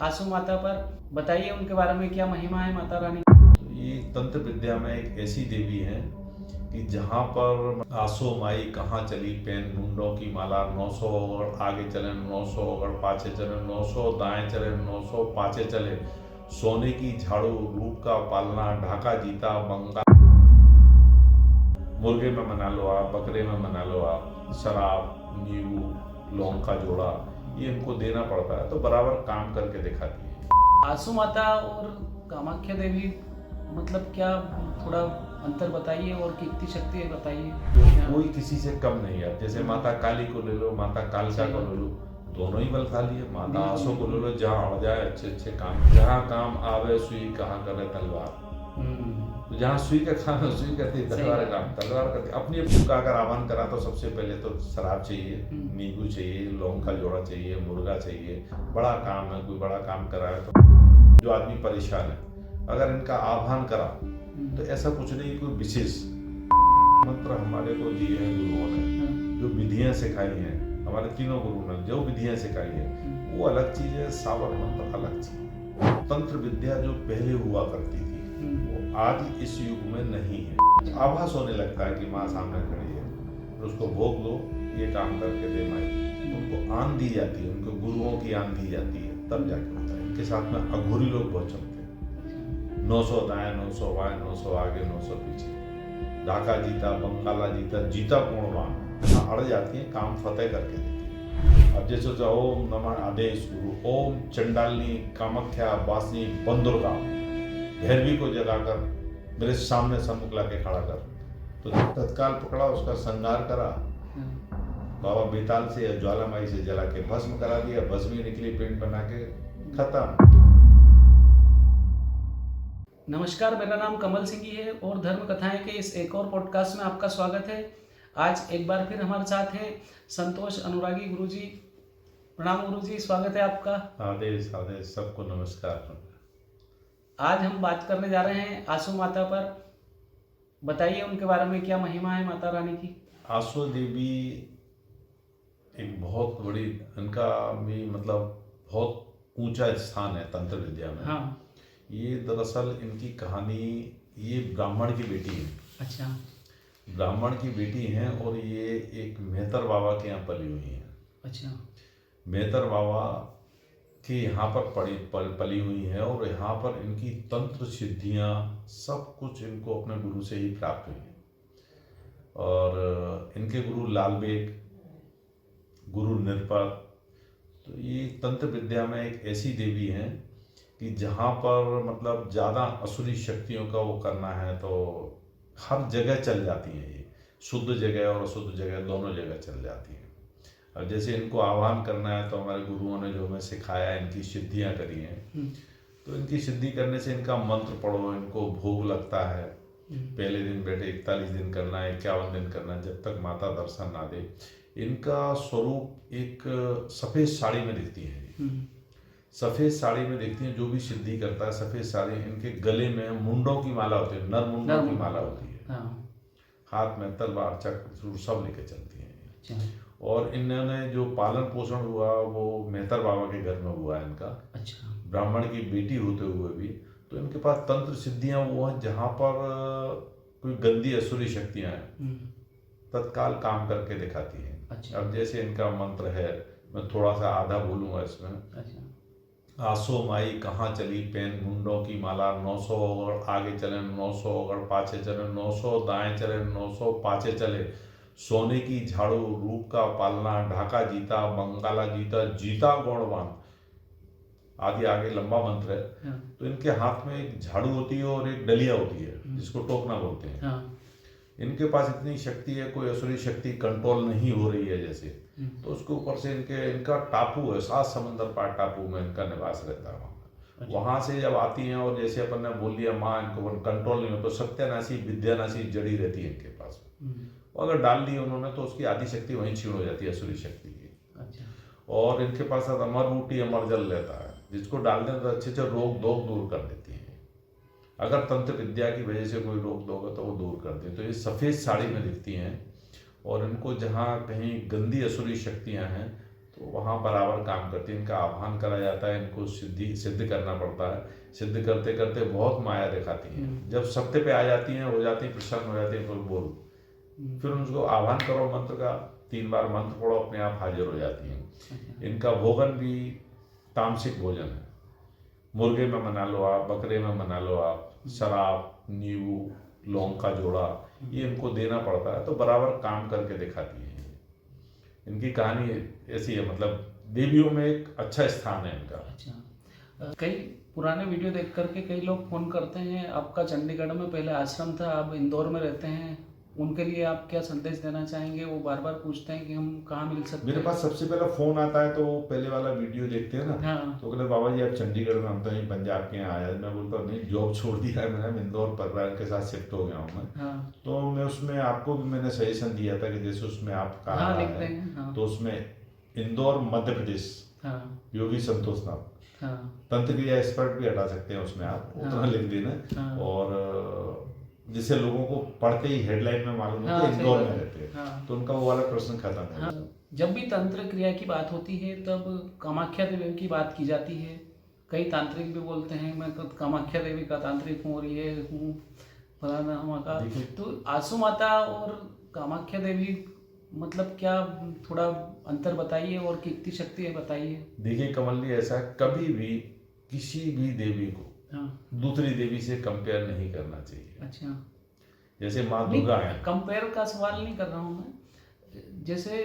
आसू माता पर बताइए उनके बारे में, क्या महिमा है माता रानी? ये तंत्र विद्या में एक ऐसी देवी है कि जहाँ पर आसो माई कहाँ चली पेन मुंडों की माला 900 अगर आगे चले 900 अगर पाछे चले 900 दाएं चले 900 पाछे चले सोने की झाड़ू रूप का पालना ढाका जीता बंगा मुर्गे में मना लो आप बकरे में मना लो आप शराब नींबू लौंग का जोड़ा ये इनको देना पड़ता है तो बराबर काम करके दिखाती है। आसू माता और कामाख्या देवी मतलब क्या, थोड़ा अंतर बताइए और कितनी शक्ति है बताइए। कोई किसी से कम नहीं है। जैसे माता काली को ले लो माता कालका को ले लो, दोनों ही बलशाली है। माता आसो को ले लो, जहाँ अड़ जाए अच्छे अच्छे काम, जहाँ काम आवे सुई कहाँ करे तलवार। तो जहाँ सुई का काम है सुई करती है, तलवार का काम तलवार करती है। अपनी अपनी का अगर आह्वान करा तो सबसे पहले तो शराब चाहिए, नींबू चाहिए, लौंग का जोड़ा चाहिए, मुर्गा चाहिए। बड़ा काम है, कोई बड़ा काम करा है तो जो आदमी परेशान है अगर इनका आह्वान करा तो ऐसा कुछ नहीं कोई विशेष मंत्र हमारे को दिए हैं गुरुओं ने, जो विधियां सिखाई हैं हमारे तीनों गुरु ने जो विधियां सिखाई है वो अलग चीज है, सावर मंत्र अलग चीज। तंत्र विद्या जो पहले हुआ करती थी वो आज इस युग में नहीं है। आभास होने लगता है कि माँ सामने खड़ी है और उसको भोग दो, ये काम करके दे माई। उनको आन दी जाती है, उनको गुरुओं की आन दी जाती है, तब जाके होता है। इनके साथ में अघोरी लोग बहुत चलते हैं। 900 दाएं 900 बाएं 900 आगे 900 पीछे, ढाका जीता बंगाला जीता जीता पूर्णवान अड़ जाती है, काम फतेह करके देती है। अब जैसे ओम नमः आदेश गुरु, ओम चंडालिनी कामाख्या वासिनी बंदुर्गा भैरवी को जगाकर मेरे सामने सम्मुख ला के खड़ा कर, तो तत्काल पकड़ा, उसका संगार करा, बाबा बेताल से या ज्वालामाई से जला के भस्म करा दिया, भस्मी निकली पेंट बना के खत्म। नमस्कार, मेरा नाम कमल सिंह ही है और धर्म कथाएं के इस एक और पॉडकास्ट में आपका स्वागत है। आज एक बार फिर हमारे साथ है संतोष अनुरागी गुरुजी। प्रणाम गुरुजी, स्वागत है आपका। आदेश आदेश, सबको नमस्कार। आज हम बात करने जा रहे हैं आसू माता पर। बताइए उनके बारे में, क्या महिमा है माता रानी की? आसो देवी एक बहुत बड़ी, इनका भी मतलब बहुत ऊंचा स्थान है तंत्र विद्या में। हाँ। ये दरअसल इनकी कहानी, ये ब्राह्मण की बेटी है। अच्छा। ब्राह्मण की बेटी हैं और ये एक मेहतर बाबा के यहाँ पली हुई हैं। अच्छा। मेहतर बाबा के यहाँ पर पली हुई है और यहाँ पर इनकी तंत्र सिद्धियाँ सब कुछ इनको अपने गुरु से ही प्राप्त हुई हैं। और इनके गुरु लालबेग, गुरु निरपर। तो ये तंत्र विद्या में एक ऐसी देवी हैं कि जहाँ पर मतलब ज़्यादा असुरी शक्तियों का वो करना है तो हर जगह चल जाती हैं। ये शुद्ध जगह और अशुद्ध जगह दोनों जगह चल जाती हैं। अब जैसे इनको आह्वान करना है तो हमारे गुरुओं ने जो हमें सिखाया, इनकी सिद्धियाँ करी हैं, तो इनकी सिद्धि करने से इनका मंत्र पढ़ो, इनको भोग लगता है। पहले दिन बैठे 41 दिन करना है, 51 दिन करना है, जब तक माता दर्शन ना दे। इनका स्वरूप एक सफ़ेद साड़ी में दिखती है। सफ़ेद साड़ी में देखती हैं, जो भी सिद्धि करता है सफ़ेद साड़ी। इनके गले में मुंडों की माला होती है, नर मुंडों की माला होती है। हाँ। हाथ में तलवार चक्र सब लेके चलती हैं। अच्छा। और इन्होंने जो पालन पोषण हुआ वो मेहतर बाबा के घर में हुआ है इनका। अच्छा। ब्राह्मण की बेटी होते हुए भी तो इनके पास तंत्र सिद्धियाँ वो हैं जहाँ पर कोई गंदी असुरी शक्तियाँ हैं तत्काल काम करके दिखाती हैं। अच्छा। अब जैसे इनका मंत्र है, मैं थोड़ा सा आधा बोलूँगा इसमें। अच्छा। आसो माई कहाँ चली पेन मुंडों की माला 900 अगर आगे चले 900 अगर पाछे चले 900 दाएं चले 900 पाछे चले सोने की झाड़ू रूप का पालना ढाका जीता बंगाला जीता जीता गौड़वान आदि आगे लंबा मंत्र है। तो इनके हाथ में एक झाड़ू होती है और एक डलिया होती है जिसको टोकना बोलते हैं। इनके पास इतनी शक्ति है, कोई असुरी शक्ति कंट्रोल नहीं हो रही है जैसे, तो उसके ऊपर से इनका टापू है, 7 समंदर पार टापू में इनका निवास रहता है। वहाँ से जब आती हैं और जैसे अपन ने बोल दिया माँ इनको कंट्रोल नहीं हो तो सत्यानाशी विद्यानाशी जड़ी रहती है इनके पास। और अगर डाल दी उन्होंने तो उसकी आधी शक्ति वहीं छीण हो जाती है असुरी शक्ति की। अच्छा। और इनके पास अमर ऊटी अमर जल रहता है, जिसको डाल दें तो अच्छे अच्छे रोग दोग दूर कर देती हैं। अगर तंत्र विद्या की वजह से कोई रोक दोगे तो वो दूर कर दे। तो ये सफ़ेद साड़ी में दिखती हैं और इनको जहाँ कहीं गंदी असुरी शक्तियाँ हैं तो वहाँ बराबर काम करती है। इनका आह्वान करा जाता है, इनको सिद्ध करना पड़ता है। सिद्ध करते करते बहुत माया दिखाती हैं। जब सत्य पे आ जाती हैं, हो जाती हैं, प्रसन्न हो जाती हैं, फिर बोल, फिर उनको आह्वान करो मंत्र का, 3 बार मंत्र पढ़ो, अपने आप हाजिर हो जाती हैं। इनका भोजन भी तामसिक भोजन है। मुर्गे में बना लो आप, बकरे में बना लो आप, शराब, नींबू, लौंग का जोड़ा, ये इनको देना पड़ता है। तो बराबर काम करके दिखाती है। इनकी कहानी ऐसी है, मतलब देवियों में एक अच्छा स्थान है इनका। अच्छा, कई पुराने वीडियो देख करके कई लोग फोन करते हैं, आपका चंडीगढ़ में पहले आश्रम था, आप इंदौर में रहते हैं, उनके लिए आप क्या संदेश देना चाहेंगे? वो बार बार पूछते हैं कि हम कहाँ मिल सकते हैं। मेरे पास सबसे पहला फोन आता है तो पहले वाला वीडियो देखते हैं ना, हाँ। तो कहते बाबा जी आप चंडीगढ़ में, हम तो यहीं पंजाब के यहाँ आया। मैं बोलता नहीं, जॉब छोड़ दिया है मैंने, इंदौर परिवार के साथ शिफ्ट हो गया हूँ मैं। हाँ। तो मैं उसमें आपको भी मैंने सजेशन दिया था कि जैसे उसमें आप कहा हाँ, लिख है, देंगे। हाँ। तो उसमें इंदौर मध्य प्रदेश, हाँ। योगी संतोष नाथ, हाँ। तंत्र क्रिया एक्सपर्ट भी हटा सकते हैं उसमें, आप उतना लिख देना। हाँ। और जिससे लोगों को पढ़ते ही हेडलाइन में मालूम हो कि इंदौर में रहते हैं। हाँ। तो उनका वो वाला प्रश्न खत्म है। हाँ। जब भी तंत्र क्रिया की बात होती है तब कामाख्या देवी की बात की जाती है। कई तांत्रिक भी बोलते हैं मैं कामाख्या देवी का तांत्रिक हूँ और ये हूँ फलाना का। तो आसू माता और कामाख्या देवी मतलब क्या, थोड़ा अंतर बताइए और कितनी शक्ति है बताइए। देखिए कमल जी, ऐसा कभी भी किसी भी देवी को दूसरी देवी से कंपेयर नहीं करना चाहिए। अच्छा, जैसे माँ दुर्गा है, कंपेयर का सवाल नहीं कर रहा हूँ मैं। जैसे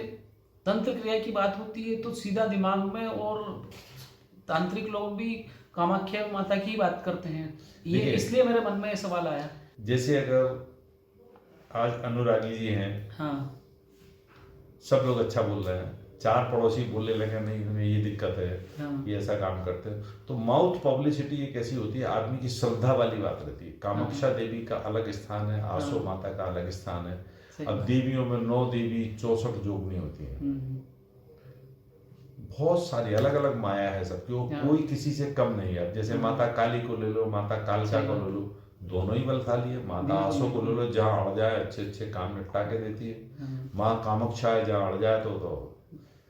तंत्र क्रिया की बात होती है तो सीधा दिमाग में, और तांत्रिक लोग भी कामाख्या माता की बात करते हैं, ये इसलिए मेरे मन में ये सवाल आया। जैसे अगर आज अनुरागी जी हैं, हाँ, सब लोग अच्छा बोल रहे हैं, 4 पड़ोसी बोलने लगे नहीं हमें ये दिक्कत है, हाँ, ये ऐसा काम करते हैं, तो माउथ पब्लिसिटी एक ऐसी होती है, आदमी की श्रद्धा वाली बात रहती है। कामाख्या देवी का अलग स्थान है, आसो माता का अलग स्थान है। अब देवियों में 9 देवी 64 जोगनी होती है, बहुत सारी अलग अलग माया है सबकी, वो कोई किसी से कम नहीं है। जैसे माता काली को ले लो, माता कालका को ले लो, दोनों ही बलशाली है। माता आसो को ले लो, जहाँ अड़ जाए अच्छे अच्छे काम निपटा के देती है। माँ कामाख्या है, जहाँ अड़ जाए तो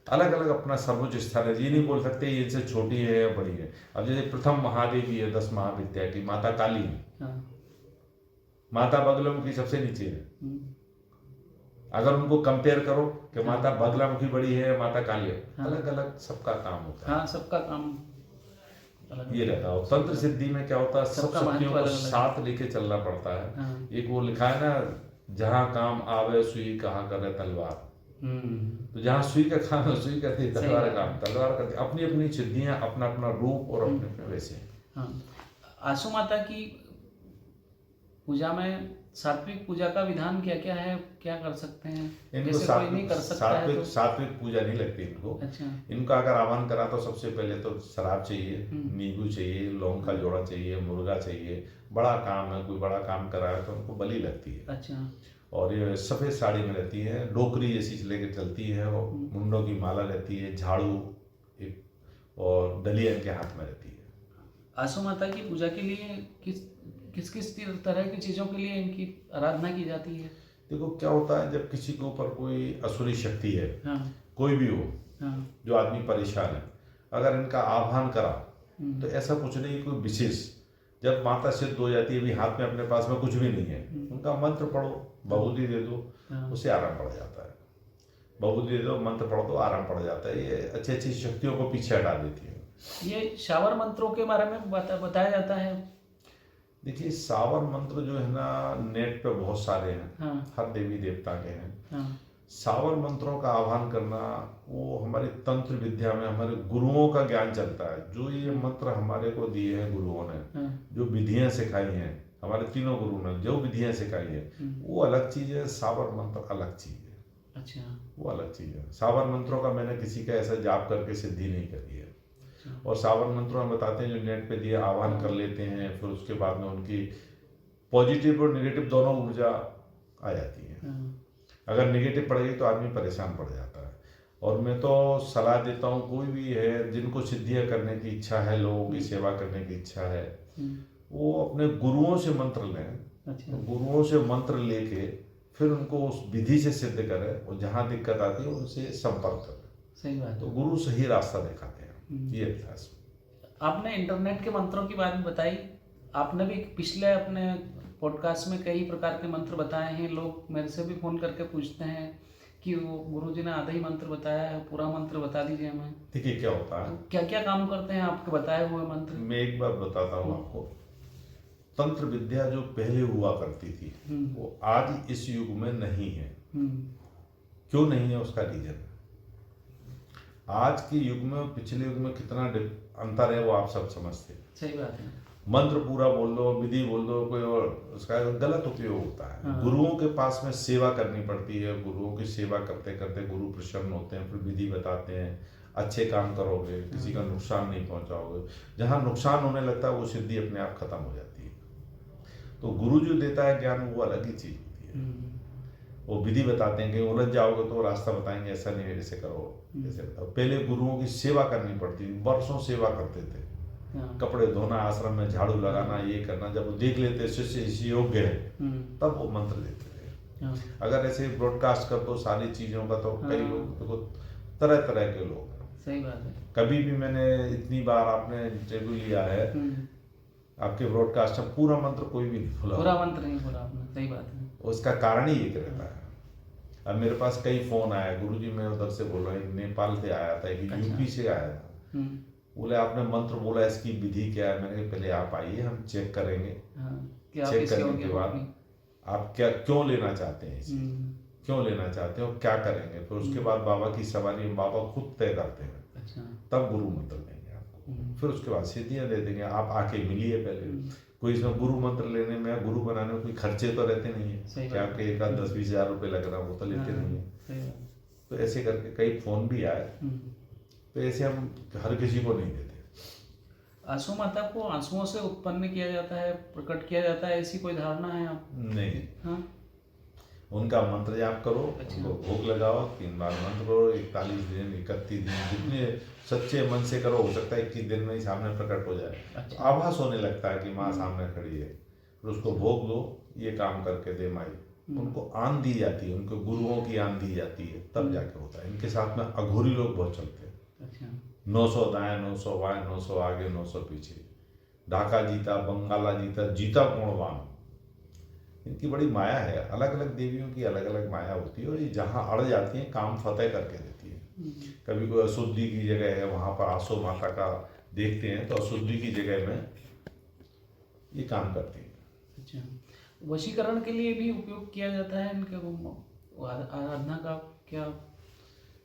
अलग अलग अपना सर्वोच्च स्थान है। ये नहीं बोल सकते ये इनसे छोटी है या बड़ी है। अब जैसे प्रथम महादेवी है 10 महाविद्या की, माता काली है, माता बगलामुखी सबसे नीचे है। अगर उनको कंपेयर करो कि माता बगलामुखी बड़ी है, माता काली है, अलग अलग सबका काम होता है। हाँ, सबका काम ये रहता है। तंत्र सिद्धि में क्या होता है, सब शक्तियों को साथ लेके चलना पड़ता है। एक वो लिखा है ना, जहाँ काम आवे सुई कहाँ करे तलवार। तो जहाँ सुई का काम है, सुई करती है, तलवार काम तलवार करती है। अपनी अपनी सिद्धियां, अपना अपना रूप और अपने अपने वैसे। हाँ, आसू माता की पूजा में सात्विक पूजा का विधान क्या क्या है, क्या कर सकते हैं? इनको कोई नहीं कर सकता है तो सात्विक पूजा नहीं लगती इनको। अच्छा। इनका अगर आह्वान करा तो सबसे पहले तो शराब चाहिए, नींबू चाहिए, लौंग का जोड़ा चाहिए, मुर्गा चाहिए। बड़ा काम है, कोई बड़ा काम करा है तो उनको बलि लगती है। अच्छा। और ये सफ़ेद साड़ी में रहती है, डोकरी जैसी लेके चलती है, और मुंडों की माला रहती है, झाड़ू एक, और डलिया इनके हाथ में रहती है। आसू माता की पूजा के लिए किस किस तरह की चीज़ों के लिए इनकी आराधना की जाती है? देखो क्या होता है, जब किसी के ऊपर कोई असुरी शक्ति है, कोई भी हो, जो आदमी परेशान है, अगर इनका आह्वान करा तो ऐसा कुछ नहीं कोई विशेष। जब माता सिद्ध हो जाती है, अभी हाथ में अपने पास में कुछ भी नहीं है, उनका मंत्र पढ़ो, बहुदी दे दो, उससे आराम पड़ जाता है। बहुदी दे दो, मंत्र पढ़ो तो आराम पड़ जाता है। ये अच्छी अच्छी शक्तियों को पीछे हटा देती है। ये शावर मंत्रों के बारे में बताया जाता है। देखिए शावर मंत्र जो है ना, नेट पे बहुत सारे हैं, हर देवी देवता के हैं। शावर मंत्रों का आह्वान करना, वो हमारी तंत्र विद्या में हमारे गुरुओं का ज्ञान चलता है। जो ये मंत्र हमारे को दिए हैं गुरुओं ने, जो विधियां सिखाई हैं, हमारे तीनों गुरु ने जो विधियां सिखाई है, वो अलग चीज है, शावर मंत्र अलग चीज है। अच्छा, वो अलग चीज है। शावर मंत्रों का मैंने किसी का ऐसा जाप करके सिद्धि नहीं करी है। और शावर मंत्रों में बताते हैं, जो नेट पे दिए आह्वान कर लेते हैं, फिर उसके बाद में उनकी पॉजिटिव और नेगेटिव दोनों ऊर्जा आ जाती है। अगर नेगेटिव पड़ेगी तो आदमी परेशान पड़ जाता है। और मैं तो सलाह देता हूँ, कोई भी है जिनको सिद्धियाँ करने की इच्छा है, लोगों की सेवा करने की इच्छा है, वो अपने गुरुओं से मंत्र लें। अच्छा। गुरुओं से मंत्र लेके फिर उनको उस विधि से सिद्ध करें, और जहाँ दिक्कत आती है उनसे संपर्क करें। सही बात तो है। गुरु सही रास्ता दिखाते हैं, ये था इसमें। आपने इंटरनेट के मंत्रों की बात बताई। आपने भी पिछले अपने पॉडकास्ट में कई प्रकार के मंत्र बताए हैं। लोग मेरे से भी फ़ोन करके पूछते हैं कि वो गुरुजी ने आधा ही मंत्र बताया है, पूरा मंत्र बता दीजिए हमें। देखिए क्या होता है, क्या क्या काम करते हैं आपके बताए हुए मंत्र? मैं एक बात बताता हूँ आपको। तंत्र विद्या जो पहले हुआ करती थी वो आज इस युग में नहीं है। क्यों नहीं है, उसका रीजन है। आज के युग में और पिछले युग में कितना अंतर है वो आप सब समझते हैं। सही बात है। मंत्र पूरा बोल दो, विधि बोल दो, कोई और उसका गलत उपयोग होता है। गुरुओं के पास में सेवा करनी पड़ती है। गुरुओं की सेवा करते करते गुरु प्रसन्न होते हैं, फिर विधि बताते हैं, अच्छे काम करोगे, किसी का नुकसान नहीं पहुंचाओगे। जहां नुकसान होने लगता है वो सिद्धि अपने आप खत्म हो जाती है। तो गुरु जो देता है ज्ञान वो अलग ही चीज होती है। वो विधि बताते हैं कि उलझ जाओगे तो रास्ता बताएंगे, ऐसा नहीं है, जैसे करो जैसे बताओ। पहले गुरुओं की सेवा करनी पड़ती थी, वर्षों सेवा करते थे। कपड़े धोना, आश्रम में झाड़ू लगाना, ये करना। जब वो देख लेते शिष्य इसी योग्य है तब वो मंत्र देते थे। अगर ऐसे ब्रॉडकास्ट कर दो सारी चीजों का तो कई लोग तो तरह तरह के लोग। सही बात है। कभी भी मैंने इतनी बार आपने इंटरव्यू लिया है आपके ब्रॉडकास्ट में पूरा मंत्र कोई भी नहीं बोला, पूरा मंत्र नहीं बोला आपने। सही बात है। उसका कारण ही एक रहता है। अब मेरे पास कई फोन आया, गुरुजी मैं उधर से बोल रहा हूँ, नेपाल से आया था, एक यूपी से आया था। बोले आपने मंत्र बोला, इसकी विधि क्या है? मैंने कहा पहले आप आइए, हम चेक करेंगे। चेक करने के बाद आप क्या क्यों लेना चाहते हैं इसे, क्यों लेना चाहते हैं और क्या करेंगे, फिर उसके बाद बाबा की सवारी बाबा खुद तय करते हैं। अच्छा। तब गुरु मंत्र देंगे आपको, फिर उसके बाद सिद्धियां दे देंगे। आप आके मिलिए पहले। कोई इसमें गुरु मंत्र लेने में, गुरु बनाने में कोई खर्चे तो रहते नहीं है कि आपके एक 10-20 हजार रुपये लग रहा, वो तो लेते नहीं है। तो ऐसे करके कई फोन भी आए, तो ऐसे हम हर किसी को नहीं देते। आंसू माता को आंसुओं से उत्पन्न किया जाता है, प्रकट किया जाता है, ऐसी कोई धारणा है आप? नहीं। हाँ? उनका मंत्र जाप करो, उनको भोग लगाओ, 3 बार मंत्र करो, 41 दिन 31 दिन जितने सच्चे मन से करो। हो सकता है 21 दिन में ही सामने प्रकट हो जाए। तो आभास होने लगता है कि माँ सामने खड़ी है, फिर उसको भोग दो, ये काम करके दे माई। उनको आन दी जाती है, उनको गुरुओं की आन दी जाती है, तब जाके होता है। इनके साथ में अघोरी लोग बहुत चलते हैं। 900 दाएं, 900 बाएं, 900 आगे, 900 पीछे। ढाका जीता, बंगाला जीता, जीता कौड़वान। इनकी बड़ी माया है। अलग अलग देवियों की अलग अलग माया होती है और ये जहाँ अड़ जाती है काम फतेह करके देती है। कभी कोई अशुद्धि की जगह है, वहाँ पर आसो माता का देखते हैं तो अशुद्धि की जगह में ये काम करती है। अच्छा, वशीकरण के लिए भी उपयोग किया जाता है इनके आराधना का क्या?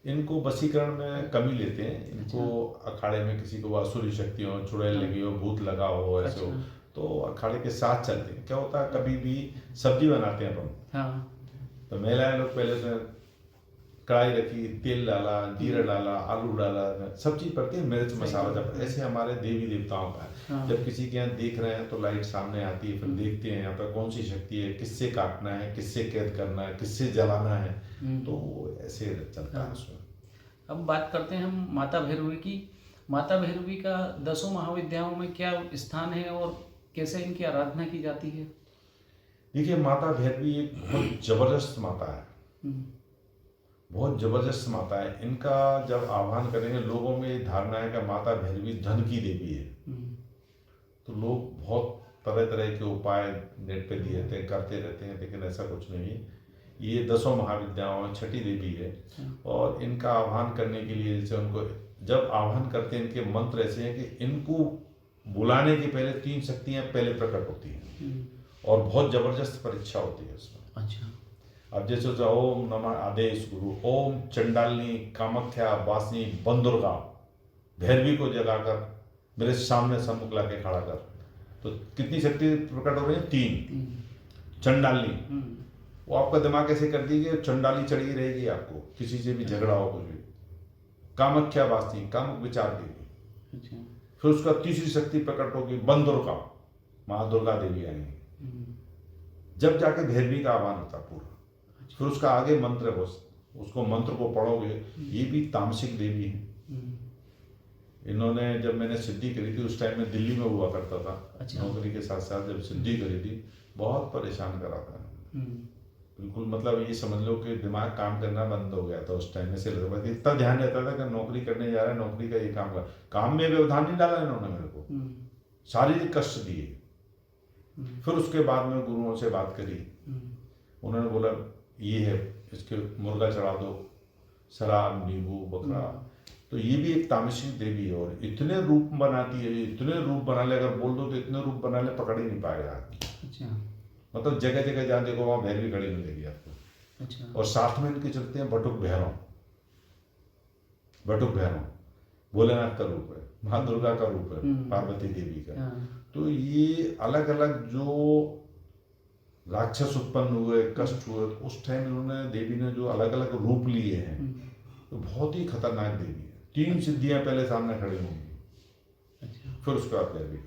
इनको वशीकरण में कमी लेते हैं। इनको अखाड़े में किसी को असुरी शक्ति हो, चुड़ैल लगी हो, भूत लगा हो, ऐसे हो तो अखाड़े के साथ चलते हैं। क्या होता है, कभी भी सब्जी बनाते हैं अपन, तो महिलाएं लोग पहले से कढ़ाई रखी, तेल डाला, जीरा डाला, आलू डाला, सब चीज पड़ती है, मिर्च मसाला जब। ऐसे हमारे देवी देवताओं का है। जब किसी के यहाँ देख रहे हैं तो लाइट सामने आती है, फिर देखते हैं यहाँ पर कौन सी शक्ति है, किससे काटना है, किससे कैद करना है, किससे जलाना है, तो ऐसे चलता है उसमें। अब बात करते हैं हम माता भैरवी की। माता भैरवी का 10 महाविद्याओं में क्या स्थान है और कैसे इनकी आराधना की जाती है? देखिए, माता भैरवी एक बहुत जबरदस्त माता है, बहुत जबरदस्त माता है। इनका जब आह्वान करेंगे, लोगों में ये धारणा है कि माता भैरवी धन की देवी है, तो लोग बहुत तरह तरह के उपाय नेट पे दिए रहते हैं, करते रहते हैं, लेकिन ऐसा कुछ नहीं है। ये 10 महाविद्याओं में छठी देवी है और इनका आह्वान करने के लिए जैसे उनको जब आह्वान करते हैं, इनके मंत्र ऐसे हैं कि इनको बुलाने के पहले 3 शक्तियां पहले प्रकट होती हैं और बहुत जबरदस्त परीक्षा होती है उसमें। अच्छा। अब जैसे ओम नमः आदेश गुरु, ओम चंडालिनी कामाख्या वासिनी बंदुर्गा, भैरवी को जगाकर मेरे सामने सम्मुख ला के खड़ा कर। तो कितनी शक्ति प्रकट हो रही है? 3। चंडालिनी, वो आपका दिमाग ऐसे कर दी कि चंडाली चढ़ी रहेगी आपको, किसी से भी झगड़ा हो कुछ भी। कामाख्या वासिनी, कामुक विचार देगी। अच्छा। फिर उसका तीसरी शक्ति प्रकट होगी बंदुर्गा, माँ दुर्गा देवी आएंगी। जब जाके भैरवी का आह्वान होता पूरा। फिर उसका आगे मंत्र है, उसको मंत्र को पढ़ोगे। ये भी तामसिक देवी है। इन्होंने जब मैंने सिद्धि करी थी उस टाइम में दिल्ली में हुआ करता था। अच्छा। नौकरी के साथ साथ जब सिद्धि करी थी बहुत परेशान करा था। बिल्कुल, मतलब ये समझ लो कि दिमाग काम करना बंद हो गया था उस टाइम में से। लगभग इतना ध्यान रहता था कि नौकरी करने जा रहा है, नौकरी का ये काम कर, काम में व्यवधान नहीं डाला इन्होंने मेरे को, शारीरिक कष्ट दिए। फिर उसके बाद में गुरुओं से बात करी, उन्होंने बोला ये है, इसके मुर्गा चढ़ा दो, शराब, नींबू, बकरा। तो ये भी एक तामसिक देवी है और इतने रूप बनाती है, इतने रूप बना ले, अगर बोल दो तो इतने रूप बना ले, पकड़ ही नहीं पाएगा। अच्छा। मतलब जगह जगह जहाँ देखो वहाँ भैरवी खड़ी मिलेगी आपको। अच्छा। और साथ में इनके चलते हैं बटुक भैरव। बटुक भैरव भोलेनाथ का रूप है, माँ दुर्गा का रूप है, पार्वती देवी का। तो ये अलग अलग जो राक्षस उत्पन्न हुए, कष्ट हुए, तो उस टाइम इन्होंने, देवी ने जो अलग अलग रूप लिए हैं, तो बहुत ही खतरनाक देवी है। 3 सिद्धियां पहले सामने खड़ी होंगी, फिर उसके बाद भैरवी।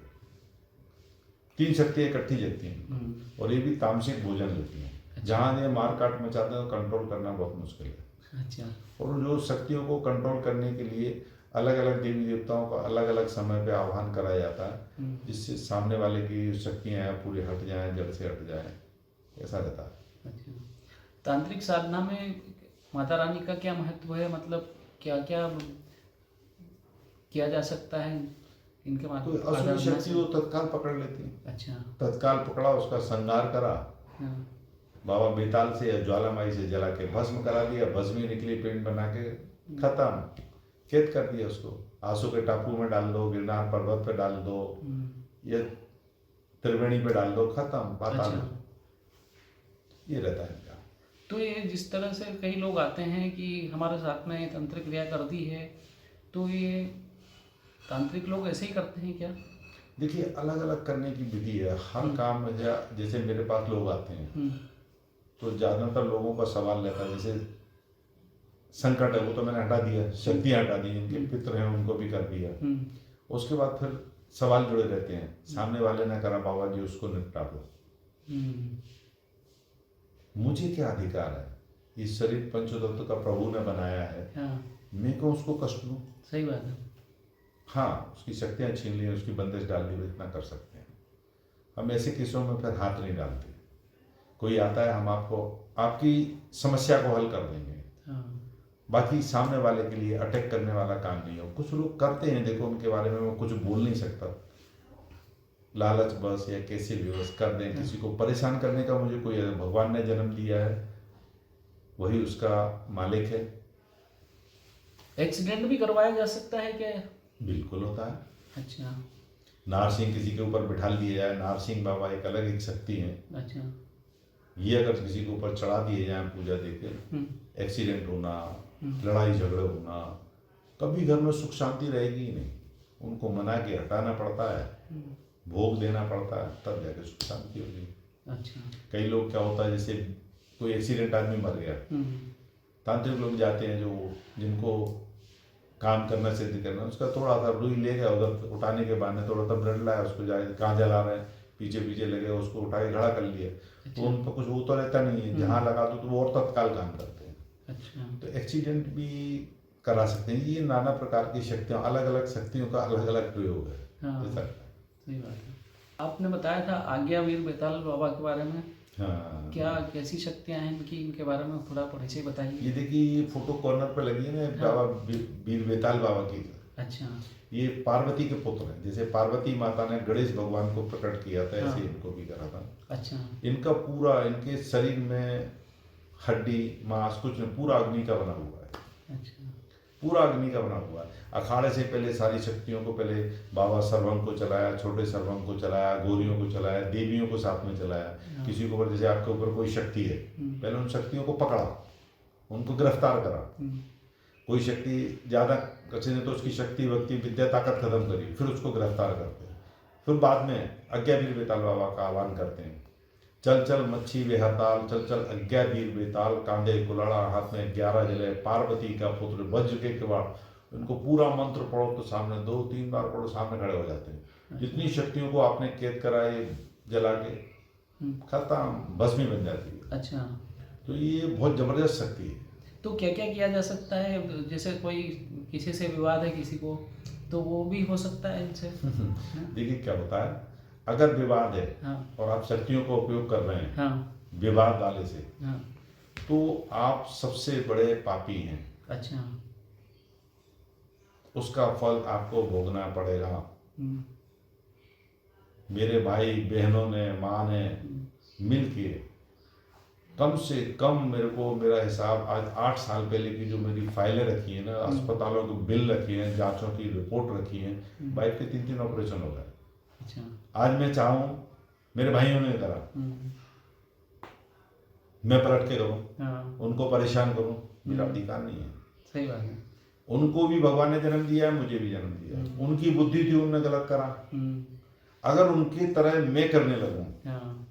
3 शक्तियां इकट्ठी जगती हैं और ये भी तामसिक भोजन लेती हैं। जहाँ ये मार काट मचाते हैं तो कंट्रोल करना बहुत मुश्किल है। अच्छा। और जो शक्तियों को कंट्रोल करने के लिए अलग अलग देवी देवताओं का अलग अलग समय पे आह्वान कराया जाता है, जिससे सामने वाले की शक्तियाँ हैं पूरी हट जाएं, जड़ से हट जाएं, ऐसा रहता है। अच्छा। तांत्रिक साधना में माता रानी का क्या महत्व है, मतलब क्या क्या किया जा सकता है इनके कोई असुरी शक्ति वो तत्काल पकड़ लेती है। अच्छा। तत्काल पकड़ा, उसका संहार करा, बाबा बेताल से या ज्वालामाई से जला के भस्म करा दिया, भस्म ही निकली पेंट बना के, खत्म, कैद कर दिया उसको। आंसू के टापू में डाल दो, गिरनार पर्वत पे डाल दो, या त्रिवेणी पे डाल दो, खत्म, पाताल। ये रहता है इनका। तो ये जिस तरह से कई लोग आते हैं कि हमारे साथ में तंत्र क्रिया कर दी है, तो ये तांत्रिक लोग ऐसे ही करते हैं क्या? देखिए, अलग अलग करने की विधि है हर काम में। जैसे मेरे पास लोग आते हैं तो ज़्यादातर लोगों का सवाल रहता है, जैसे संकट है वो तो मैंने हटा दिया, शक्तियाँ हटा दी, इनके पितर हैं उनको भी कर दिया। उसके बाद फिर सवाल जुड़े रहते हैं, सामने वाले ने करा, बाबा जी उसको निपटा दो। मुझे क्या अधिकार है? इस शरीर पंचतत्व का प्रभु ने बनाया है, मैं क्यों उसको कष्ट दूं? सही बात है। हाँ, उसकी शक्तियाँ छीन ली, उसकी बंदिश डाल दी, इतना कर सकते हैं हम। ऐसे केसों में फिर हाथ नहीं डालते। कोई आता है, हम आपको आपकी समस्या को हल कर देंगे, बाकी सामने वाले के लिए अटैक करने वाला काम नहीं हो। कुछ लोग करते हैं, देखो उनके बारे में मैं कुछ बोल नहीं सकता, लालच बस या कैसे भी बस कर दें, किसी को परेशान करने का मुझे कोई, भगवान ने जन्म दिया है, वही उसका मालिक है। एक्सीडेंट भी करवाया जा सकता है क्या? बिल्कुल होता है। अच्छा। नारसिंह किसी के ऊपर बिठा दिए जाए, नारसिंह बाबा एक अलग एक शक्ति है। अच्छा। ये अगर किसी के ऊपर चढ़ा दिए जाए पूजा देके, एक्सीडेंट होना, लड़ाई झगड़े होना, कभी घर में सुख शांति रहेगी ही नहीं। उनको मना के हटाना पड़ता है, भोग देना पड़ता है, तब जाके सुख शांति होगी। अच्छा। कई लोग क्या होता है, जैसे कोई एक्सीडेंट आदमी मर गया, तांत्रिक लोग जाते हैं जो जिनको काम करना सिद्ध करना, उसका थोड़ा सा रुई ले गया, उधर उठाने के बाद थोड़ा सा ब्लड लाया, उसको जाके कहाँ जला रहे हैं, पीछे पीछे लगे, उसको उठा के खड़ा कर लिया। तो उन पर कुछ वो तो रहता नहीं है, जहाँ लगा दो तो वो और तत्काल काम करते हैं। अच्छा। तो एक्सीडेंट भी करा सकते हैं। ये नाना प्रकार की शक्तियाँ, अलग अलग शक्तियों का अलग अलग प्रयोग है। सही बात है। आपने बताया था आज्ञावीर बेताल बाबा के बारे में। हाँ, क्या कैसी शक्तियाँ हैं इनकी, इनके बारे में थोड़ा परिचय बताइए। ये देखिए, ये फोटो कॉर्नर पे लगी है ना, बाबा वीर बेताल बाबा की। अच्छा। ये पार्वती के पुत्र हैं। जैसे पार्वती माता ने गणेश भगवान को प्रकट किया था, ऐसे इनको भी करा था। अच्छा। इनका पूरा, इनके शरीर में हड्डी मांस कुछ नहीं, पूरा अग्नि का बना हुआ है। अच्छा। पूरा अग्नि का बना हुआ है। अखाड़े से पहले सारी शक्तियों को पहले बाबा सर्वंग को चलाया, छोटे सर्वंग को चलाया, गौरियों को चलाया, देवियों को साथ में चलाया। किसी के ऊपर, जैसे आपके ऊपर कोई शक्ति है, पहले उन शक्तियों को पकड़ा, उनको गिरफ्तार करा। कोई शक्ति ज़्यादा कठिन है तो उसकी शक्ति भक्ति विद्या ताकत खत्म करी, फिर उसको गिरफ्तार करते हैं। फिर बाद में आज्ञावीर बेताल बाबा का आह्वान करते हैं, चल चल मच्छी बेहताल, चल चल आज्ञावीर बेताल, कांधे कुलाड़ा, हाथ में 11 जले, पार्वती का पुत्र वज्र के किवाड़। उनको पूरा मंत्र पढ़ो तो सामने 2-3 बार पढ़ो, सामने खड़े हो जाते हैं। जितनी शक्तियों को आपने कैद कराए जला के, खत्म, भस्मी बन जाती है। अच्छा। तो ये बहुत जबरदस्त शक्ति है। तो क्या क्या किया जा सकता है? जैसे कोई किसी से विवाद है किसी को, तो वो भी हो सकता है इनसे। देखिए क्या होता है, अगर विवाद है और आप शक्तियों का उपयोग कर रहे हैं, विवाद वाले से, हाँ। तो आप सबसे बड़े पापी हैं। अच्छा। उसका फल आपको भोगना पड़ेगा। हम्म, मेरे भाई बहनों ने, माँ ने मिल के कम से कम मेरे को, मेरा हिसाब आज 8 साल पहले की जो मेरी फाइलें रखी है ना, अस्पतालों के बिल रखे हैं, जांचों की रिपोर्ट रखी है, वाइफ के 3-3 ऑपरेशन हो गए। अच्छा। आज मैं चाहूँ, मेरे भाइयों ने करा, मैं पलट के करूँ, हाँ, उनको परेशान करूँ, मेरा अधिकार नहीं है। सही बात है। उनको भी भगवान ने जन्म दिया है, मुझे भी जन्म दिया है। उनकी बुद्धि थी, उन्होंने गलत करा। अगर उनकी तरह मैं करने लगूं, हाँ,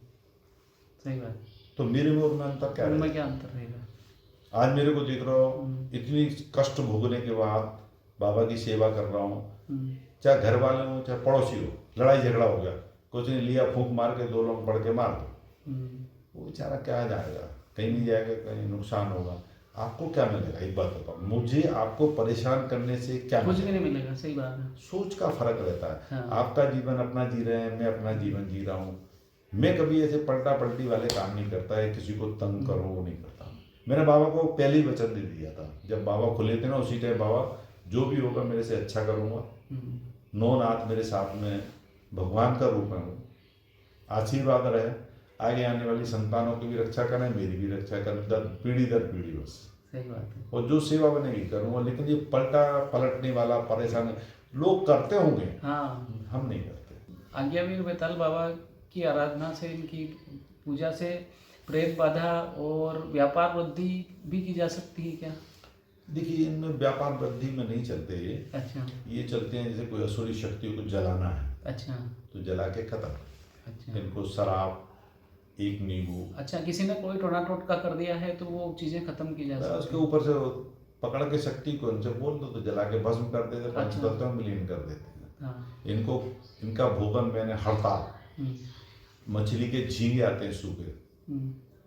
सही बात। तो मेरे में और में अंतर क्या उनमें रहेगा? क्या अंतर रहेगा? आज मेरे को देख रहा हो, इतनी कष्ट भोगने के बाद बाबा की सेवा कर रहा हूँ, चाहे घर वाले हो चाहे पड़ोसी हो, लड़ाई झगड़ा हो गया, कुछ नहीं लिया, फूंक मार के 2 लोग बढ़ के मार दो, वो बेचारा क्या जाएगा? कहीं नहीं जाएगा, कहीं नुकसान होगा। आपको क्या मिलेगा? एक बात बताओ, मुझे आपको परेशान करने से क्या कुछ भी मिलेगा? नहीं मिलेगा, सही बात है। सोच का फर्क रहता है। हाँ। आपका जीवन अपना जी रहे हैं, मैं अपना जीवन जी रहा हूँ। मैं कभी ऐसे पलटा पलटी वाले काम नहीं करता है, किसी को तंग करो वो नहीं करता। मैंने बाबा को पहले ही वचन दे दिया था, जब बाबा खुले थे ना, उसी टाइम बाबा जो भी होगा मेरे से अच्छा करूँगा। 9 नाथ मेरे साथ में भगवान का रूप है, आशीर्वाद रहे, आगे आने वाली संतानों की भी रक्षा करें, मेरी भी रक्षा करें, पीढ़ी दर पीढ़ी, बस। सही बात है। और जो सेवा बनेगी करूँगा। लेकिन ये पलटा पलटने वाला परेशान लोग करते होंगे, हाँ। हम नहीं करते। आज्ञावीर बेताल बाबा की आराधना से, इनकी पूजा से प्रेत बाधा और व्यापार वृद्धि भी की जा सकती है क्या? देखिए, इनमें व्यापार वृद्धि में नहीं चलते ये। अच्छा। ये चलते हैं जैसे कोई असुरी शक्तियों को जलाना है, अच्छा। तो जला के खत्म। अच्छा। इनको शराब, एक नींबू, अच्छा, किसी ने कोई टोना टोटका कर दिया है तो वो चीजें खत्म की जा सकती उसके ऊपर से पकड़ के शक्ति को इनसे बोल दो तो जला के भस्म कर देते, पंचतत्व में विलीन कर देते हैं। हाँ। इनको, इनका भोगन मैंने हड़ताल, मछली के झींगे आते हैं सूखे,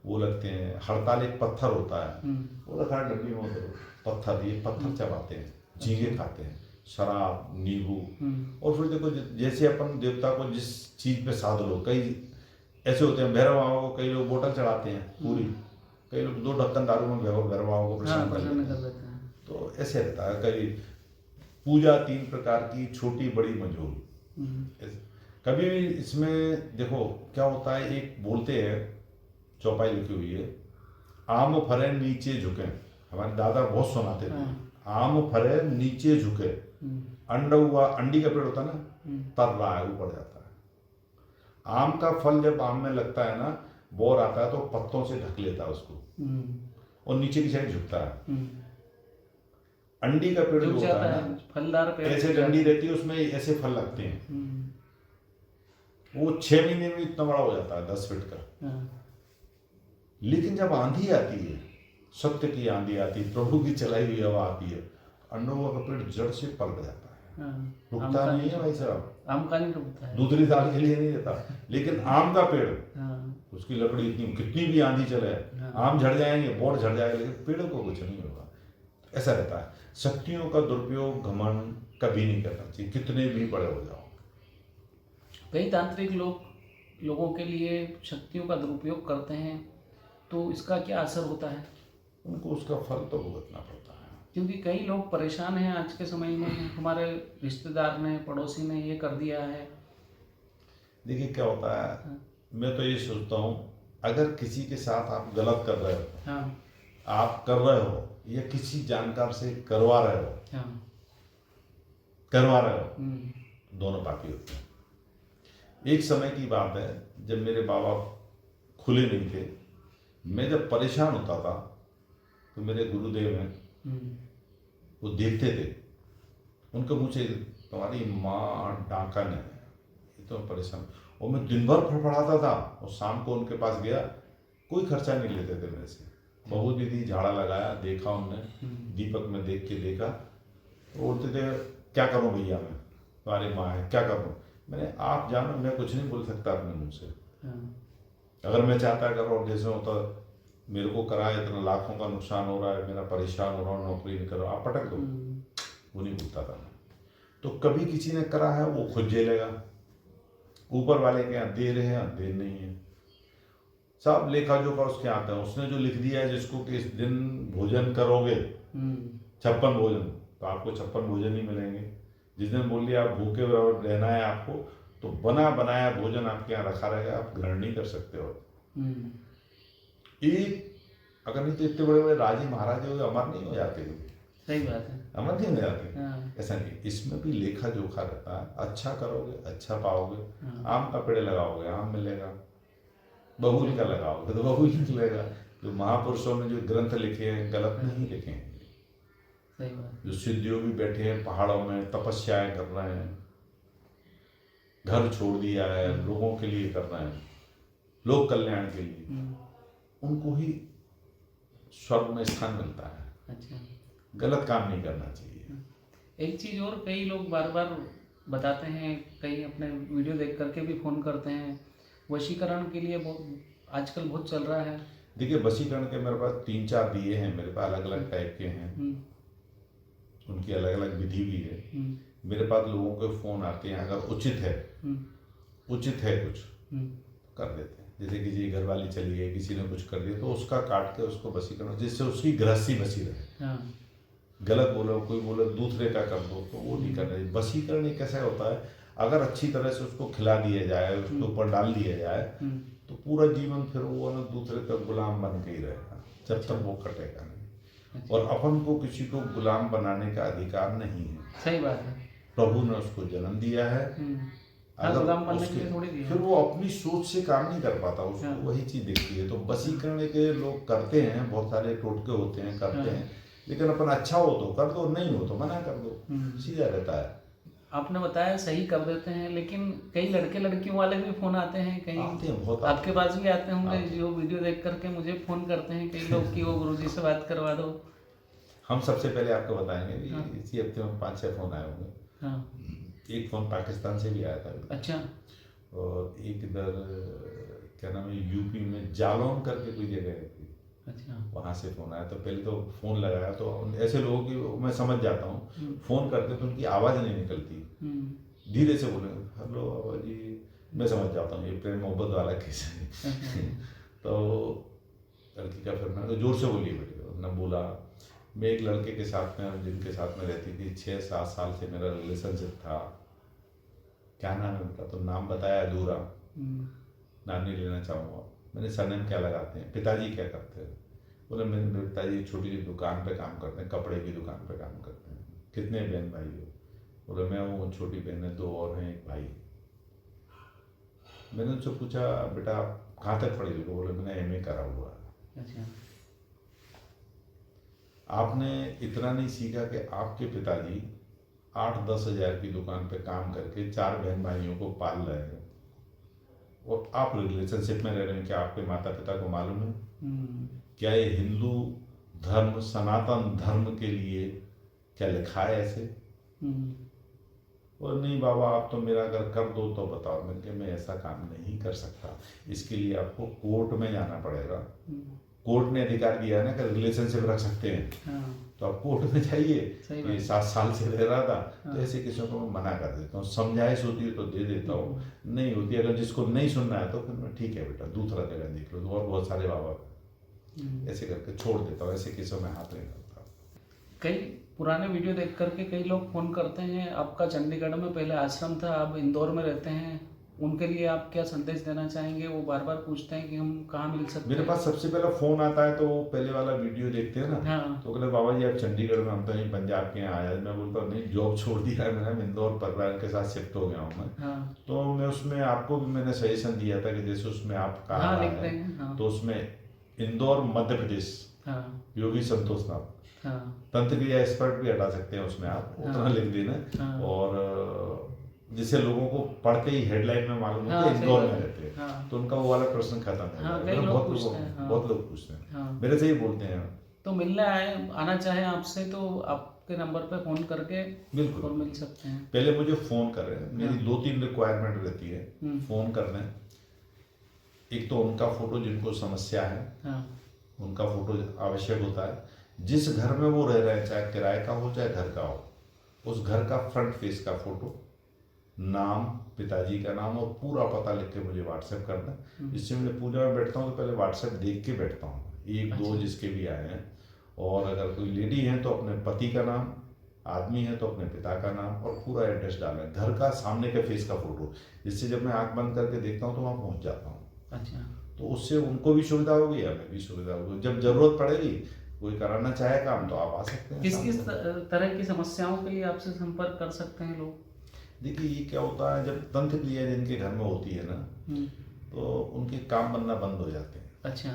वो लगते हैं। हड़ताल एक पत्थर होता है, वो रखा है डब्बी में, पत्थर, ये पत्थर चबाते हैं, झींगे खाते हैं, शराब, नींबू। और फिर देखो, जैसे अपन देवता को जिस चीज पे साध लो, कई ऐसे होते हैं, भैरव बाबा को कई लोग बोतल चढ़ाते हैं पूरी, कई लोग 2 ढक्कन दारू में भैरव बाबा को प्रसन्न कर लेते हैं। तो ऐसे रहता है। कई पूजा 3 प्रकार की, छोटी, बड़ी, मझोल। कभी भी इसमें देखो क्या होता है, एक बोलते हैं, चौपाई लिखी हुई है, आम फरे नीचे झुके। हमारे दादा बहुत सुनाते थे, आम फरे नीचे झुके, अंडा हुआ, अंडी का पेड़ होता है ना, तर रहा है, ऊपर जाता है। आम का फल जब आम में लगता है ना, बोर आता है तो पत्तों से ढक लेता है उसको, और नीचे की साइड झुकता है। अंडी का पेड़ जो होता है ना, फलदार पेड़, ऐसे डंडी रहती है, उसमें ऐसे फल लगते हैं। वो 6 महीने में इतना बड़ा हो जाता है, 10 फीट का। लेकिन जब आंधी आती है, सत्य की आंधी आती है, प्रभु की चलाई हुई हवा आती है, अंडों का पेड़ जड़ से पलट जाता है। रुकता नहीं है भाई साहब, आम का नहीं रुकता है, दूसरी साल के लिए नहीं रहता। लेकिन आम का पेड़, उसकी लकड़ी इतनी, कितनी भी आंधी चले, आम झड़ जाएंगे, बोर्ड झड़ जाएगा, लेकिन पेड़ को कुछ नहीं होगा। ऐसा रहता है। शक्तियों का दुरुपयोग, घमंड कभी नहीं करना चाहिए, कितने भी बड़े हो जाओ। कई तांत्रिक लोगों के लिए शक्तियों का दुरुपयोग करते हैं, तो इसका क्या असर होता है? उनको उसका फल तो भुगतना पड़ता है। क्योंकि कई लोग परेशान हैं आज के समय में, हमारे रिश्तेदार ने, पड़ोसी ने ये कर दिया है। देखिए क्या होता है, मैं तो ये सोचता हूँ, अगर किसी के साथ आप गलत कर रहे हो, आप कर रहे हो या किसी जानकार से करवा रहे हो, दोनों पापी होते हैं। एक समय की बात है, जब मेरे बाबा खुले नहीं थे, मैं जब परेशान होता था तो मेरे गुरुदेव हैं, वो देखते थे, उनके मुँह से, तुम्हारी माँ डाकन है, ये तो परेशान। और मैं दिन भर फड़फड़ाता था, और शाम को उनके पास गया, कोई खर्चा नहीं लेते थे मेरे से। बहू दीदी झाड़ा लगाया, देखा उनने, दीपक में देख के देखा, बोलते थे क्या करूँ भैया, मैं तुम्हारी माँ है, क्या करूँ? मैंने, आप जानो, मैं कुछ नहीं बोल सकता अपने मुँह से। अगर मैं चाहता करो, और जैसे होता मेरे को कराया, इतना लाखों का नुकसान हो रहा है, मेरा परेशान हो रहा हूँ, नौकरी नहीं करो, आप पटक दो, वो नहीं बोलता था मैं। तो कभी किसी ने करा है, वो खुद झेलेगा। ऊपर वाले के यहाँ देर है, यहाँ देर नहीं है। सब लेखा जोखा उसके आते हैं। उसने जो लिख दिया है जिसको कि इस दिन भोजन करोगे 56 भोजन, तो आपको 56 भोजन ही मिलेंगे। जिस दिन बोल दिया आप भूखे रहना है आपको, तो बना बनाया भोजन आपके यहाँ रखा रहेगा, आप ग्रहण नहीं कर सकते हो। एक अगर नहीं तो इतने बड़े बड़े राजे महाराजे हो अमर नहीं हो जाते, सही बात है, अमर नहीं हो जाते। हाँ। ऐसा नहीं, इसमें भी लेखा जोखा रहता है। अच्छा करोगे अच्छा पाओगे। हाँ। आम का पेड़ लगाओगे आम मिलेगा, बबूल का लगाओगे तो बबूल निकलेगा। जो महापुरुषों ने जो ग्रंथ लिखे हैं गलत नहीं लिखे हैं। सही बात। जो सिद्धियोगी बैठे हैं पहाड़ों में तपस्याएं कर रहे हैं, घर छोड़ दिया है, लोगों के लिए कर रहे हैं, लोक कल्याण के लिए, उनको ही स्वर्ग में स्थान मिलता है। अच्छा, गलत काम नहीं करना चाहिए। एक चीज़ और, कई लोग बार बार बताते हैं, कई अपने वीडियो देख करके भी फ़ोन करते हैं, वशीकरण के लिए बहुत आजकल बहुत चल रहा है। देखिए वशीकरण के मेरे पास 3-4 दिए हैं, मेरे पास अलग अलग टाइप के हैं, उनकी अलग अलग विधि भी है। मेरे पास लोगों के फ़ोन आते हैं, अगर उचित है कुछ कर देते हैं। जैसे किसी घर वाली चली गई, किसी ने कुछ कर दिया, तो उसका काट के उसको वशीकरण, जिससे उसकी गृहस्थी बची रहे। हाँ। गलत बोलो, कोई बोले दूसरे का कर दो, तो वो नहीं करना चाहिए। वशीकरण एक कैसा होता है, अगर अच्छी तरह से उसको खिला दिया जाए, उसके ऊपर डाल दिया जाए, तो पूरा जीवन फिर वो ना दूसरे का गुलाम बन के ही रहेगा, जब तक वो कटेगा नहीं। और अपन को किसी को गुलाम बनाने का अधिकार नहीं है। सही बात है। प्रभु ने उसको जन्म दिया है, गुलाम बनने के लिए थोड़ी दिया। फिर वो अपनी सोच से काम नहीं कर पाता, उसको वही चीज दिखती है। तो वशीकरण के लोग करते हैं, बहुत सारे टोटके होते हैं, करते हैं, लेकिन अपन अच्छा हो तो कर दो, नहीं हो तो मना कर दो, सीधा रहता है। आपने बताया सही कर देते हैं, लेकिन कई लड़के लड़कियों वाले भी फोन आते हैं, कई आते हैं, बहुत आपके पास भी आते होंगे, जो वीडियो देख करके मुझे फोन करते हैं कई लोग कि वो गुरुजी से बात करवा दो। हम सबसे पहले आपको बताएंगे कि इसी हफ्ते में 5-6 फोन आए होंगे। एक फोन पाकिस्तान से भी आया था। अच्छा। और एक इधर क्या नाम है, यूपी में जालौन करके कोई जगह है, अच्छा, वहाँ से फोन आया। तो पहले तो फोन लगाया तो ऐसे लोगों की मैं समझ जाता हूँ, फोन करते तो उनकी आवाज़ नहीं निकलती, धीरे से बोलेंगे हेलो बाबा जी, मैं समझ जाता हूँ ये प्रेम मोहब्बत वाला केस है। तो लड़की का फिर मैंने जोर से बोलिए बेटे, उन्होंने बोला। मैं एक लड़के के साथ में, जिनके साथ में रहती थी 6-7 साल से मेरा रिलेशनशिप था। क्या नाम है उनका, तो नाम बताया अधूरा, नाम नहीं लेना चाहूँगा। मैंने सरनेम क्या लगाते हैं, पिताजी क्या करते हैं? बोले मेरे पिताजी छोटी सी दुकान पे काम करते हैं, कपड़े की दुकान पे काम करते हैं। कितने बहन भाई हो? बोले मैं हूँ, छोटी बहन है, 2 और हैं, एक भाई। मैंने उनसे पूछा बेटा आप कहाँ तक पढ़े लिखे? बोले मैंने MA करा हुआ है। अच्छा। आपने इतना नहीं सीखा कि आपके पिताजी 8-10 हज़ार की दुकान पे काम करके 4 बहन भाइयों को पाल रहे हैं, और आप रिलेशनशिप में रह रहे हैं। क्या आपके माता पिता को मालूम है? क्या ये हिंदू धर्म, सनातन धर्म के लिए क्या लिखा है ऐसे? और नहीं बाबा आप तो मेरा अगर कर दो तो बताओ। मैंने कहा मैं ऐसा काम नहीं कर सकता, इसके लिए आपको कोर्ट में जाना पड़ेगा। कोर्ट ने अधिकार दिया है ना कि रिलेशनशिप रख सकते हैं, तो आप कोर्ट में जाइए। ये 7 साल से रह रहा था, तो ऐसे किसी को मैं मना कर देता हूँ। समझाइश होती है तो दे देता हूँ, नहीं होती अगर जिसको नहीं सुनना है तो फिर मैं ठीक है बेटा दूसरा जगह देख लो। और बहुत सारे बाबा ऐसे करके छोड़ देता हूँ, ऐसे किसी में हाथ नहीं करता। कई पुराने वीडियो देख करके कई लोग फोन करते हैं, आपका चंडीगढ़ में पहले आश्रम था, आप इंदौर में रहते हैं, उनके लिए आप क्या संदेश देना चाहेंगे? वो बार बार पूछते हैं कि हम कहाँ मिल सकते हैं। मेरे पास सबसे पहला फोन आता है तो वो पहले वाला वीडियो देखते हैं ना, तो कहते बाबा जी आप चंडीगढ़ में, हम तो नहीं पंजाब के यहाँ आया। मैं बोलता हूँ नहीं, जॉब छोड़ दिया है मैंने, इंदौर परिवार के साथ शिफ्ट हो गया हूँ मैं। तो मैं उसमें आपको भी मैंने सजेशन दिया था कि जैसे उसमें आप कहा है, तो उसमें इंदौर मध्य प्रदेश योगी संतोष नाथ तंत्र क्रिया एक्सपर्ट भी हटा सकते हैं उसमें, आप उतना लिख देना। और जिससे लोगों को पढ़ते ही हेडलाइन में मालूम होता है इंदौर में रहते हैं, तो उनका वो वाला प्रश्न खत्म हो जाएगा। बहुत लोग पूछते हैं, मेरे से ही बोलते हैं। तो मिलने आना चाहे आपसे तो आपके नंबर पे फोन करके बिल्कुल मिल सकते हैं। पहले मुझे फोन करें, मेरी 2-3 रिक्वायरमेंट रहती है फोन करने। एक तो उनका फोटो, जिनको समस्या है उनका फोटो आवश्यक होता है। जिस घर में वो रह रहे हैं, चाहे किराए का हो चाहे घर का हो, उस घर का फ्रंट फेस का फोटो, नाम, पिताजी का नाम और पूरा पता लिख के मुझे व्हाट्सएप करना। जिससे मैं पूजा में बैठता हूँ तो पहले व्हाट्सएप देख के बैठता हूँ, एक दो जिसके भी आए हैं। और अगर कोई लेडी है तो अपने पति का नाम, आदमी है तो अपने पिता का नाम और पूरा एड्रेस डालें, घर का सामने का फेस का फोटो, जिससे जब मैं आंख बंद करके देखता हूँ तो वहाँ पहुँच जाता हूँ। अच्छा, तो उससे उनको भी सुविधा होगी, हमें भी सुविधा होगी। जब जरूरत पड़ेगी, कोई कराना चाहे काम, तो आप आ सकते हैं। किस किस तरह की समस्याओं के लिए आपसे संपर्क कर सकते हैं लोग? देखिए, ये क्या होता है, जब तंत्र क्रिया जिनके घर में होती है ना, तो उनके काम बनना बंद हो जाते हैं। अच्छा,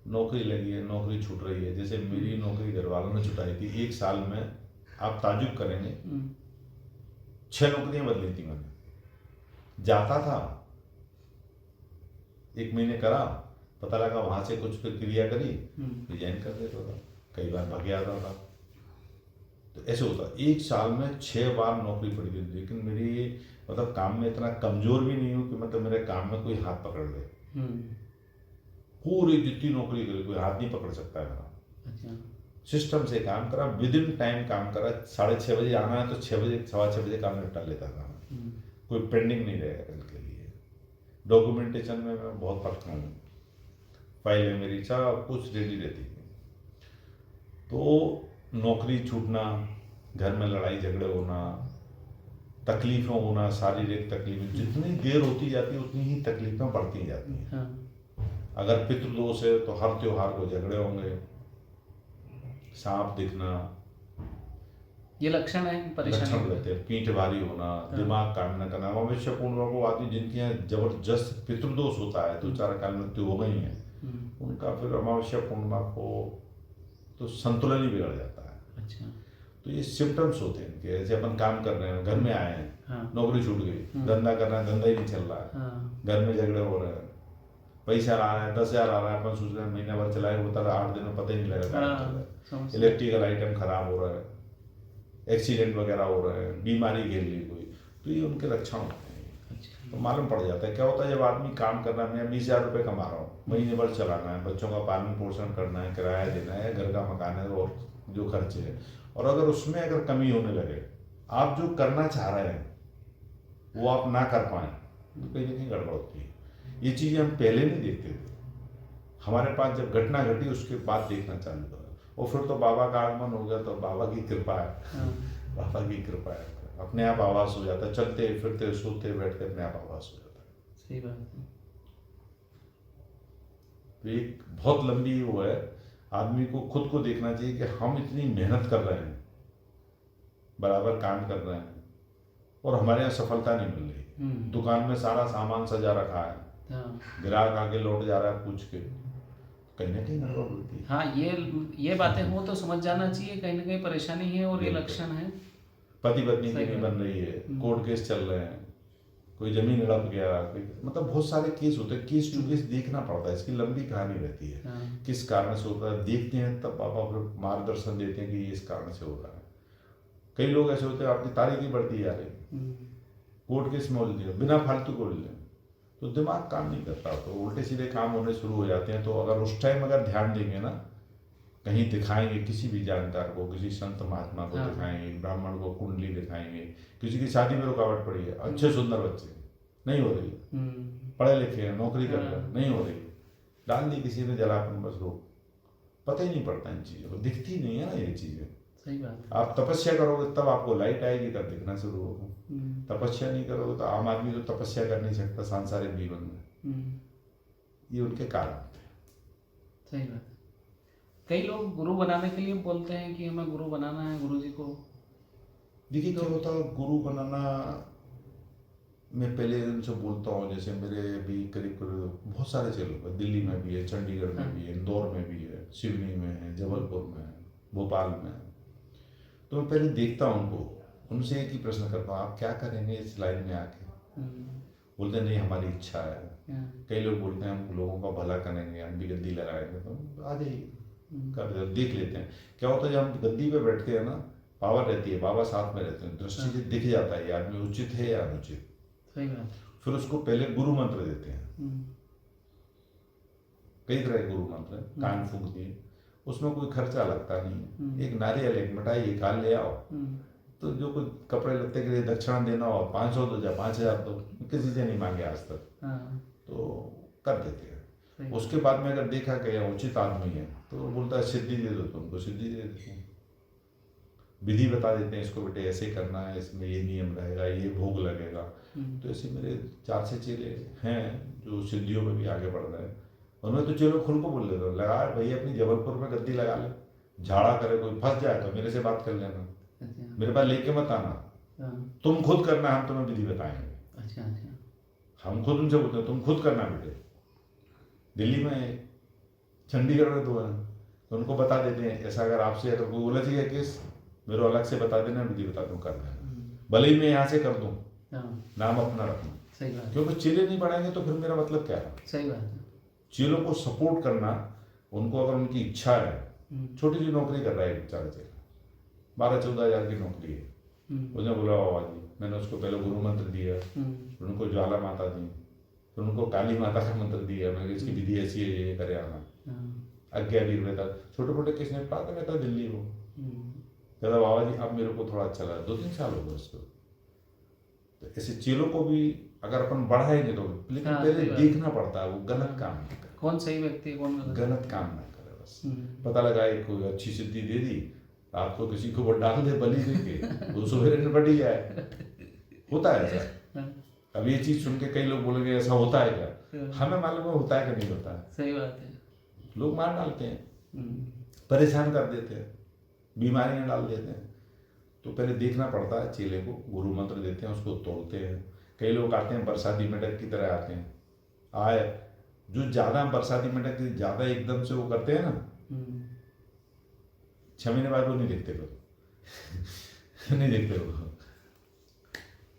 नौकरी लगी है, नौकरी छूट रही है, जैसे मेरी नौकरी घर वालों ने छुटाई थी। एक साल में आप ताजुब करेंगे, 6 नौकरियां बदली थी मैंने। जाता था, 1 महीने करा, पता लगा वहां से कुछ फिर क्रिया करी, रिजाइन कर देता था, कई बार भाग आता था। तो ऐसे होता, एक साल में 6 बार नौकरी पड़ी थी। लेकिन मेरी मतलब काम में इतना कमजोर भी नहीं हूँ कि मतलब मेरे काम में कोई हाथ पकड़ ले। पूरी जितनी नौकरी करी कोई हाथ नहीं पकड़ सकता है मेरा। अच्छा, सिस्टम से काम करा, विद इन टाइम काम करा। 6:30 बजे आना है तो 6 बजे 6:15 बजे काम निपटा लेता था। कोई पेंडिंग नहीं रहेगा कल के लिए। डॉक्यूमेंटेशन में मैं बहुत पक्का हूँ, फाइलें मेरी सब कुछ रेडी रहती है। तो नौकरी छूटना, घर में लड़ाई झगड़े होना, तकलीफें होना, शारीरिक तकलीफें जितनी देर होती जाती है उतनी ही तकलीफें बढ़ती जाती हैं। हाँ। अगर पितृदोष है तो हर त्योहार को झगड़े होंगे, सांप दिखना, ये लक्षण है लक्षण परेशानी रहते हैं। पीठ भारी होना, दिमाग काम न करना। अवश्य पूर्ण वो आदमी जिनके यहाँ जबरदस्त पितृदोष होता है, 2-4 काल मृत्यु हो गई है, उनका फिर अमावस्या पूर्णिमा को तो संतुलन ही बिगड़ जाता है। अच्छा, तो ये सिम्टम्स होते हैं इनके। जैसे अपन काम कर रहे हैं, घर में आए हैं, नौकरी छूट गई, धंधा कर रहे हैं, धंधा ही नहीं चल रहा है, घर में झगड़े हो रहे हैं, पैसा आ रहा है, 10,000 आ रहा है, अपन सोच रहे हैं महीना भर चलाए, होता है 8 दिन में पता ही नहीं लगा। इलेक्ट्रिकल आइटम खराब हो रहा है, एक्सीडेंट वगैरह हो रहे हैं, बीमारी घेर ली कोई, तो ये उनके लक्षण होते हैं। तो मालूम पड़ जाता है। क्या होता है, जब आदमी काम करना है, मैं 20,000 रुपये कमा रहा हूँ, महीने भर चलाना है, बच्चों का पालन पोषण करना है, किराया देना है, घर का मकान है और जो खर्चे है, और अगर उसमें अगर कमी होने लगे, आप जो करना चाह रहे हैं वो आप ना कर पाए, तो कहीं ना कहीं गड़बड़ होती है। ये चीज़ें हम पहले नहीं देखते थे, हमारे पास जब घटना घटी उसके बाद देखना चालू करा, और फिर तो बाबा का आगमन हो गया, तो बाबा की कृपा है। बाबा की कृपा है, अपने आप आवास हो जाता है, चलते फिरते सोते बैठते अपने आप आवास हो जाता है। सही बात है। तो एक बहुत लंबी वो है, आदमी को खुद को देखना चाहिए कि हम इतनी मेहनत कर रहे हैं, बराबर काम कर रहे हैं, और हमारे यहाँ सफलता नहीं मिल रही। दुकान में सारा सामान सजा रखा है, ग्राहक आगे लौट जा रहा है पूछ के, कहीं ना कहीं गड़बड़ होती है। हाँ, ये बातें हो तो समझ जाना चाहिए, कहीं ना कहीं परेशानी है और ये लक्षण है। पति पत्नी की नहीं बन रही है, कोर्ट केस चल रहे हैं, कोई जमीन हड़प गया, मतलब बहुत सारे केस होते हैं। केस टू केस देखना पड़ता है, इसकी लंबी कहानी रहती है। किस कारण से होता है देखते हैं, तब पापा फिर मार्गदर्शन देते हैं कि ये इस कारण से हो रहा है। कई लोग ऐसे होते हैं, आपकी तारीख ही बढ़ती जा रही, कोर्ट केस में उलझे बिना फालतू को उलझे, तो दिमाग काम नहीं करता, तो उल्टे सीधे काम होने शुरू हो जाते हैं। तो अगर उस टाइम अगर ध्यान देंगे ना, कहीं दिखाएंगे किसी भी जानकार को, किसी संत महात्मा को दिखाएंगे, ब्राह्मण को कुंडली दिखाएंगे, किसी की शादी में रुकावट पड़ी है, अच्छे सुंदर बच्चे नहीं हो रही, पढ़े लिखे हैं, नौकरी कर रहे हैं, नहीं हो रही, डाल दी किसी ने जलापन, बस रोक, पता ही नहीं पड़ता इन चीज़ों को, दिखती नहीं है ना ये चीज़ें। सही बात है। आप तपस्या करोगे तब आपको लाइट आएगी, तब दिखना शुरू होगा। तपस्या नहीं करोगे तो आम आदमी तो तपस्या कर नहीं सकता सांसारिक जीवन में। ये उनके कारण थे। सही बात है। कई लोग गुरु बनाने के लिए बोलते हैं कि हमें गुरु बनाना है, गुरु जी को। देखिए क्या होता है, गुरु बनाना मैं पहले उनसे बोलता हूँ, जैसे मेरे भी करीब बहुत सारे चलो, दिल्ली में भी है, चंडीगढ़ में भी है, इंदौर में भी है, सिवनी में है, जबलपुर में है, भोपाल में है। तो मैं पहले देखता हूँ उनको, उनसे एक ही प्रश्न करता हूँ, आप क्या करेंगे इस लाइन में आके? बोलते नहीं, हमारी इच्छा है। कई लोग बोलते हैं हम लोगों का भला करेंगे, हम भी गद्दी लगाएंगे, तो आ जाइए, कर देख लेते हैं। क्या होता है, जब हम गद्दी पे बैठते हैं ना, पावर रहती है, बाबा साथ में रहते हैं, दृष्टि से दिख जाता है ये आदमी उचित है या अनुचित। सही बात। फिर उसको पहले गुरु मंत्र देते हैं, कई तरह के गुरु मंत्र, कान फूंक दिए, उसमें कोई खर्चा लगता नहीं, एक नारियल, एक मिठाई, एक हाल ले आओ, तो जो कुछ कपड़े लत्ते के लिए दक्षिणा देना हो 500 दो या 5000 दो, किसी से नहीं मांगे आज तक। हाँ, तो कर देते हैं। सही। उसके बाद में अगर देखा कि यह उचित आदमी है तो वो बोलता है सिद्धि दे दो, तो उनको सिद्धि दे देते हैं। विधि बता देते हैं, इसको बेटे ऐसे करना है, इसमें ये नियम रहेगा, ये भोग लगेगा। तो ऐसे मेरे 4 से चेले हैं जो सिद्धियों में भी आगे बढ़ रहे हैं। उनमें तो चलो खुल को बोल देता हूँ, लगा भैया अपनी जबलपुर में गद्दी लगा ले, झाड़ा करे, कोई फंस जाए तो मेरे से बात कर लेना, अच्छा। मेरे पास लेके मत आना, हाँ, तुम खुद करना, हम तुम्हें विधि बताएंगे। अच्छा अच्छा। हम खुद उनसे बोलते हैं तुम खुद करना बेटे। दिल्ली में, चंडीगढ़ में 2 हैं, तो उनको बता देते हैं ऐसा अगर आपसे अगर कोई उलझ गया केस, मेरे को अलग से बता देना, विधि बता दूँ, कर देना, भले ही मैं यहाँ से कर दूँ, हाँ, नाम अपना रखना। सही बात है। क्योंकि चेले नहीं बढ़ाएंगे तो फिर मेरा मतलब क्या है। सही बात है। चेलों को सपोर्ट करना, उनको अगर उनकी इच्छा है, छोटी सी नौकरी कर रहा है बेचारा चेला, 12-14 हज़ार की नौकरी है। उसने बोला बाबा जी, मैंने उसको पहले गुरु मंत्र दिया, फिर उनको ज्वाला माता दी, फिर उनको काली माता का मंत्र दिया, मैंने इसकी विधि ऐसी है, ये करे आना, आज्ञा भी हुए था, छोटे मोटे केस निपटाते में था दिल्ली को। कहता बाबा जी अब मेरे को थोड़ा अच्छा लगा, 2-3 साल हो गए उसको। तो ऐसे चेलों को भी अगर अपन बढ़ाएंगे तो, लेकिन हाँ, पहले सही बात। देखना पड़ता है वो गलत काम नहीं करे, कौन सही व्यक्ति है, कौन गलत काम ना करे। बस पता लगा एक कोई अच्छी सिद्धि दे दी, रात को किसी को वो डाल दे बलि देके, वो सवेरे निपट ही जाए। होता है ऐसा। अब ये चीज सुन के कई लोग बोलेंगे ऐसा होता है क्या, हमें मालूम है होता है कि नहीं होता है। सही बात है। लोग मार डालते हैं, परेशान कर देते हैं, बीमारियां डाल देते हैं। तो पहले देखना पड़ता है, चेले को गुरु मंत्र देते हैं, उसको तोड़ते हैं। कई लोग आते हैं बरसाती मेंढक की तरह आते हैं, आए जो ज़्यादा बरसाती मेंढक की ज़्यादा एकदम से वो करते हैं ना, 6 महीने बाद वो नहीं देखते लोग नहीं देखते वो।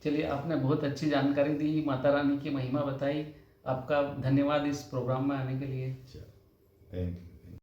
चलिए, आपने बहुत अच्छी जानकारी दी, माता रानी की महिमा बताई। आपका धन्यवाद इस प्रोग्राम में आने के लिए। Thank you.